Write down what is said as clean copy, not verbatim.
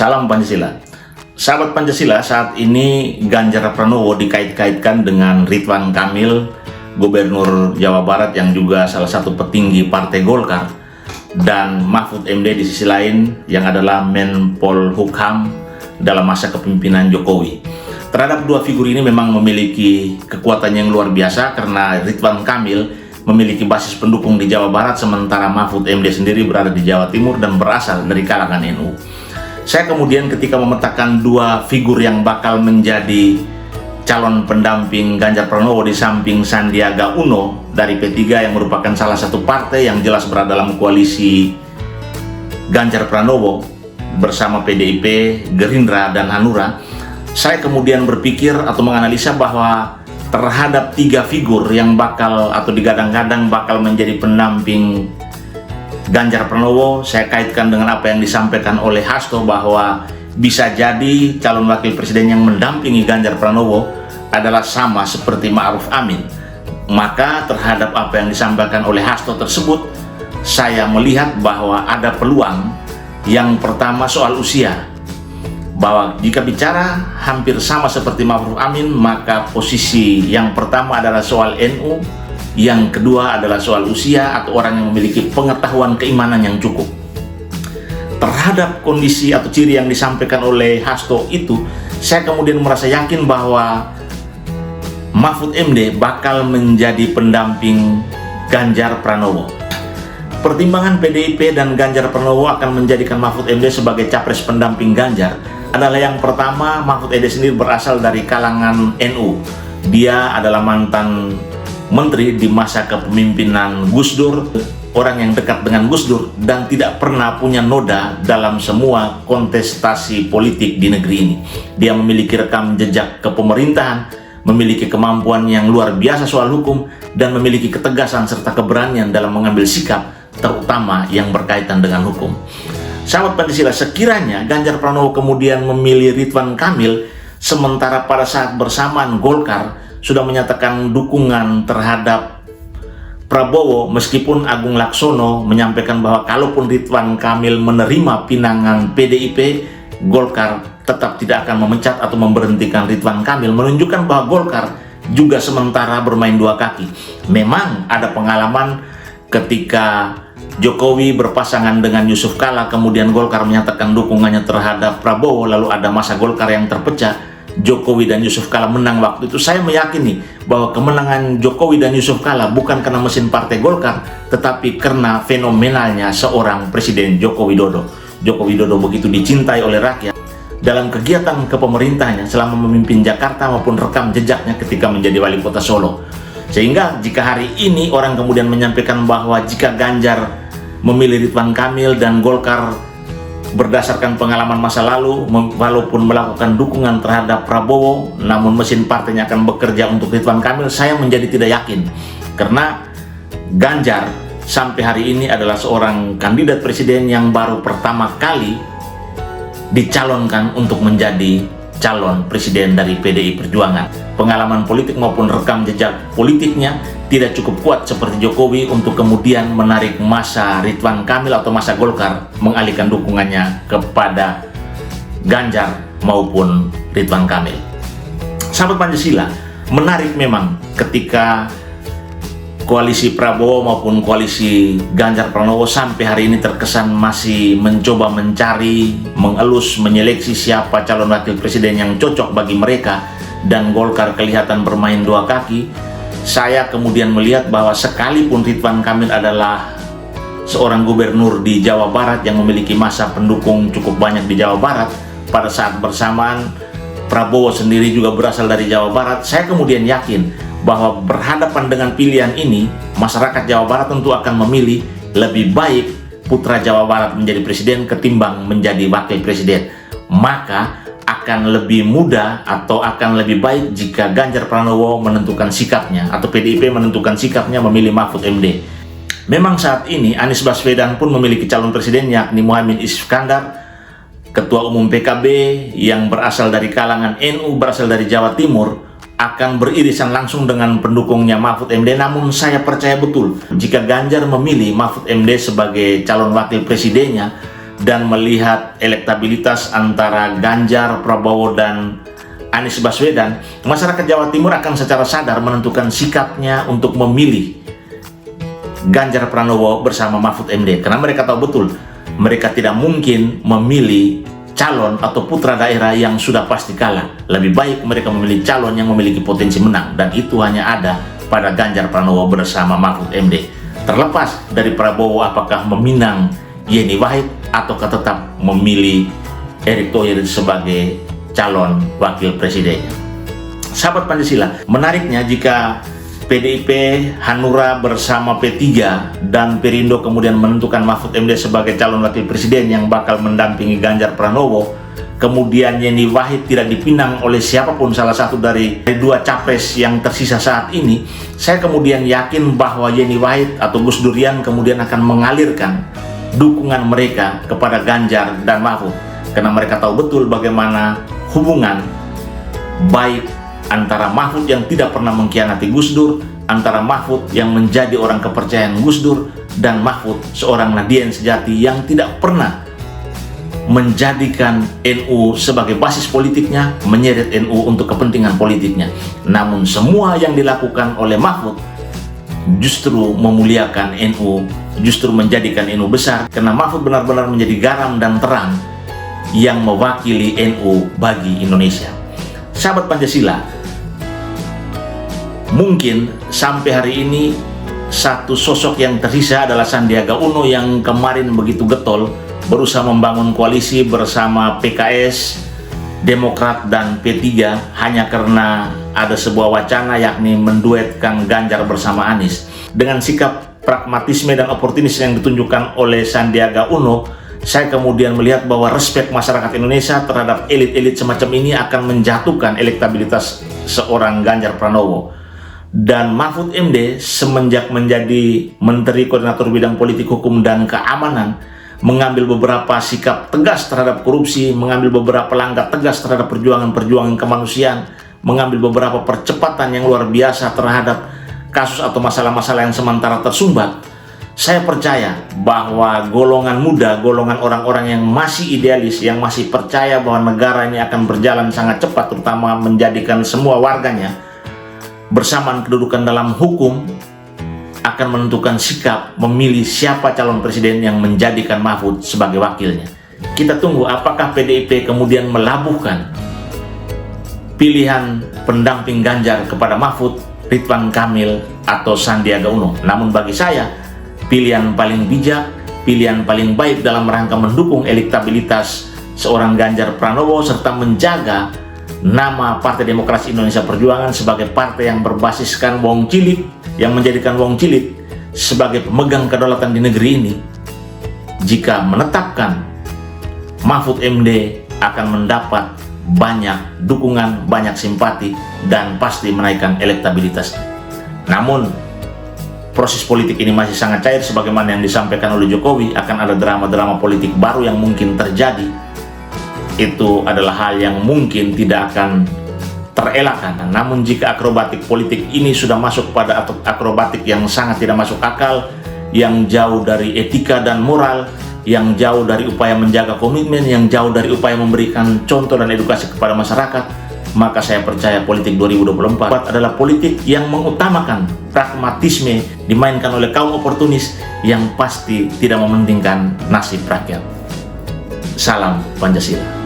Salam Pancasila. Sahabat Pancasila, saat ini Ganjar Pranowo dikait-kaitkan dengan Ridwan Kamil, Gubernur Jawa Barat yang juga salah satu petinggi Partai Golkar, dan Mahfud MD di sisi lain yang adalah Menpolhukam dalam masa kepemimpinan Jokowi. Terhadap dua figur ini memang memiliki kekuatan yang luar biasa karena Ridwan Kamil memiliki basis pendukung di Jawa Barat, sementara Mahfud MD sendiri berada di Jawa Timur dan berasal dari kalangan NU. Saya kemudian ketika memetakan dua figur yang bakal menjadi calon pendamping Ganjar Pranowo di samping Sandiaga Uno dari P3 yang merupakan salah satu partai yang jelas berada dalam koalisi Ganjar Pranowo bersama PDIP, Gerindra, dan Hanura, saya kemudian berpikir atau menganalisa bahwa terhadap tiga figur yang bakal atau digadang-gadang bakal menjadi pendamping Ganjar Pranowo, saya kaitkan dengan apa yang disampaikan oleh Hasto bahwa bisa jadi calon wakil presiden yang mendampingi Ganjar Pranowo adalah sama seperti Ma'ruf Amin. Maka terhadap apa yang disampaikan oleh Hasto tersebut, saya melihat bahwa ada peluang. Yang pertama soal usia, bahwa jika bicara hampir sama seperti Ma'ruf Amin, maka posisi yang pertama adalah soal NU, yang kedua adalah soal usia atau orang yang memiliki pengetahuan keimanan yang cukup. Terhadap kondisi atau ciri yang disampaikan oleh Hasto itu, saya kemudian merasa yakin bahwa Mahfud MD bakal menjadi pendamping Ganjar Pranowo. Pertimbangan PDIP dan Ganjar Pranowo akan menjadikan Mahfud MD sebagai capres pendamping Ganjar adalah yang pertama, Mahfud MD sendiri berasal dari kalangan NU. Dia adalah mantan menteri di masa kepemimpinan Gus Dur, orang yang dekat dengan Gus Dur dan tidak pernah punya noda dalam semua kontestasi politik di negeri ini. Dia memiliki rekam jejak kepemerintahan, memiliki kemampuan yang luar biasa soal hukum, dan memiliki ketegasan serta keberanian dalam mengambil sikap, terutama yang berkaitan dengan hukum. Sahabat Pancasila, sekiranya Ganjar Pranowo kemudian memilih Ridwan Kamil, sementara pada saat bersamaan Golkar sudah menyatakan dukungan terhadap Prabowo, meskipun Agung Laksono menyampaikan bahwa kalaupun Ridwan Kamil menerima pinangan PDIP, Golkar tetap tidak akan memecat atau memberhentikan Ridwan Kamil, menunjukkan bahwa Golkar juga sementara bermain dua kaki. Memang ada pengalaman ketika Jokowi berpasangan dengan Yusuf Kala, kemudian Golkar menyatakan dukungannya terhadap Prabowo, lalu ada masa Golkar yang terpecah, Jokowi dan Yusuf Kala menang waktu itu. Saya meyakini bahwa kemenangan Jokowi dan Yusuf Kala bukan karena mesin partai Golkar, tetapi karena fenomenalnya seorang Presiden Joko Widodo. Joko Widodo begitu dicintai oleh rakyat dalam kegiatan kepemerintahannya selama memimpin Jakarta maupun rekam jejaknya ketika menjadi wali kota Solo. Sehingga jika hari ini orang kemudian menyampaikan bahwa jika Ganjar memilih Ridwan Kamil dan Golkar berdasarkan pengalaman masa lalu, walaupun melakukan dukungan terhadap Prabowo, namun mesin partainya akan bekerja untuk Ridwan Kamil, saya menjadi tidak yakin. Karena Ganjar sampai hari ini adalah seorang kandidat presiden yang baru pertama kali dicalonkan untuk menjadi calon presiden dari PDI Perjuangan. Pengalaman politik maupun rekam jejak politiknya tidak cukup kuat seperti Jokowi untuk kemudian menarik masa Ridwan Kamil atau masa Golkar mengalihkan dukungannya kepada Ganjar maupun Ridwan Kamil. Sahabat Pancasila, menarik memang ketika koalisi Prabowo maupun koalisi Ganjar Pranowo sampai hari ini terkesan masih mencoba mencari, mengelus, menyeleksi siapa calon wakil presiden yang cocok bagi mereka, dan Golkar kelihatan bermain dua kaki. Saya kemudian melihat bahwa sekalipun Ridwan Kamil adalah seorang gubernur di Jawa Barat yang memiliki masa pendukung cukup banyak di Jawa Barat, pada saat bersamaan Prabowo sendiri juga berasal dari Jawa Barat, saya kemudian yakin bahwa berhadapan dengan pilihan ini, masyarakat Jawa Barat tentu akan memilih lebih baik putra Jawa Barat menjadi presiden ketimbang menjadi wakil presiden. Maka akan lebih mudah atau akan lebih baik jika Ganjar Pranowo menentukan sikapnya atau PDIP menentukan sikapnya memilih Mahfud MD. Memang saat ini Anies Baswedan pun memiliki calon presiden, yakni Muhaimin Iskandar, Ketua Umum PKB yang berasal dari kalangan NU, berasal dari Jawa Timur, akan beririsan langsung dengan pendukungnya Mahfud MD. Namun saya percaya betul jika Ganjar memilih Mahfud MD sebagai calon wakil presidennya, dan melihat elektabilitas antara Ganjar, Prabowo, dan Anies Baswedan, masyarakat Jawa Timur akan secara sadar menentukan sikapnya untuk memilih Ganjar Pranowo bersama Mahfud MD. Karena mereka tahu betul, mereka tidak mungkin memilih calon atau putra daerah yang sudah pasti kalah. Lebih baik mereka memilih calon yang memiliki potensi menang, dan itu hanya ada pada Ganjar Pranowo bersama Mahfud MD. Terlepas dari Prabowo apakah meminang Yeni Wahid ataukah tetap memilih Erick Thohir sebagai calon wakil presiden. Sahabat Pancasila, menariknya jika PDIP, Hanura bersama P3 dan Perindo kemudian menentukan Mahfud MD sebagai calon wakil presiden yang bakal mendampingi Ganjar Pranowo, kemudian Yeni Wahid tidak dipinang oleh siapapun salah satu dari dua capres yang tersisa saat ini, saya kemudian yakin bahwa Yeni Wahid atau Gus Durian kemudian akan mengalirkan dukungan mereka kepada Ganjar dan Mahfud, karena mereka tahu betul bagaimana hubungan baik antara Mahfud yang tidak pernah mengkhianati Gus Dur, antara Mahfud yang menjadi orang kepercayaan Gus Dur, dan Mahfud seorang Nahdien sejati yang tidak pernah menjadikan NU sebagai basis politiknya, menyeret NU untuk kepentingan politiknya. Namun semua yang dilakukan oleh Mahfud justru memuliakan NU, justru menjadikan NU besar, karena Mahfud benar-benar menjadi garam dan terang yang mewakili NU bagi Indonesia. Sahabat Pancasila, mungkin sampai hari ini satu sosok yang tersisa adalah Sandiaga Uno yang kemarin begitu getol berusaha membangun koalisi bersama PKS, Demokrat, dan P3 hanya karena ada sebuah wacana yakni menduetkan Ganjar bersama Anies. Dengan sikap pragmatisme dan oportunis yang ditunjukkan oleh Sandiaga Uno, saya kemudian melihat bahwa respek masyarakat Indonesia terhadap elit-elit semacam ini akan menjatuhkan elektabilitas seorang Ganjar Pranowo. Dan Mahfud MD semenjak menjadi Menteri Koordinator Bidang Politik, Hukum, dan Keamanan mengambil beberapa sikap tegas terhadap korupsi, mengambil beberapa langkah tegas terhadap perjuangan-perjuangan kemanusiaan, mengambil beberapa percepatan yang luar biasa terhadap kasus atau masalah-masalah yang sementara tersumbat. Saya percaya bahwa golongan muda, golongan orang-orang yang masih idealis, yang masih percaya bahwa negara ini akan berjalan sangat cepat, terutama menjadikan semua warganya bersamaan kedudukan dalam hukum, akan menentukan sikap memilih siapa calon presiden yang menjadikan Mahfud sebagai wakilnya. Kita tunggu apakah PDIP kemudian melabuhkan pilihan pendamping Ganjar kepada Mahfud, Ridwan Kamil, atau Sandiaga Uno. Namun bagi saya, pilihan paling bijak, pilihan paling baik dalam rangka mendukung elektabilitas seorang Ganjar Pranowo serta menjaga nama Partai Demokrasi Indonesia Perjuangan sebagai partai yang berbasiskan wong cilik, yang menjadikan wong cilik sebagai pemegang kedaulatan di negeri ini. Jika menetapkan Mahfud MD akan mendapat banyak dukungan, banyak simpati, dan pasti menaikkan elektabilitas. Namun proses politik ini masih sangat cair, sebagaimana yang disampaikan oleh Jokowi, akan ada drama-drama politik baru yang mungkin terjadi. Itu adalah hal yang mungkin tidak akan terelakkan. Namun jika akrobatik politik ini sudah masuk pada akrobatik yang sangat tidak masuk akal, yang jauh dari etika dan moral, yang jauh dari upaya menjaga komitmen, yang jauh dari upaya memberikan contoh dan edukasi kepada masyarakat, maka saya percaya politik 2024 adalah politik yang mengutamakan pragmatisme dimainkan oleh kaum oportunis yang pasti tidak mementingkan nasib rakyat. Salam Pancasila.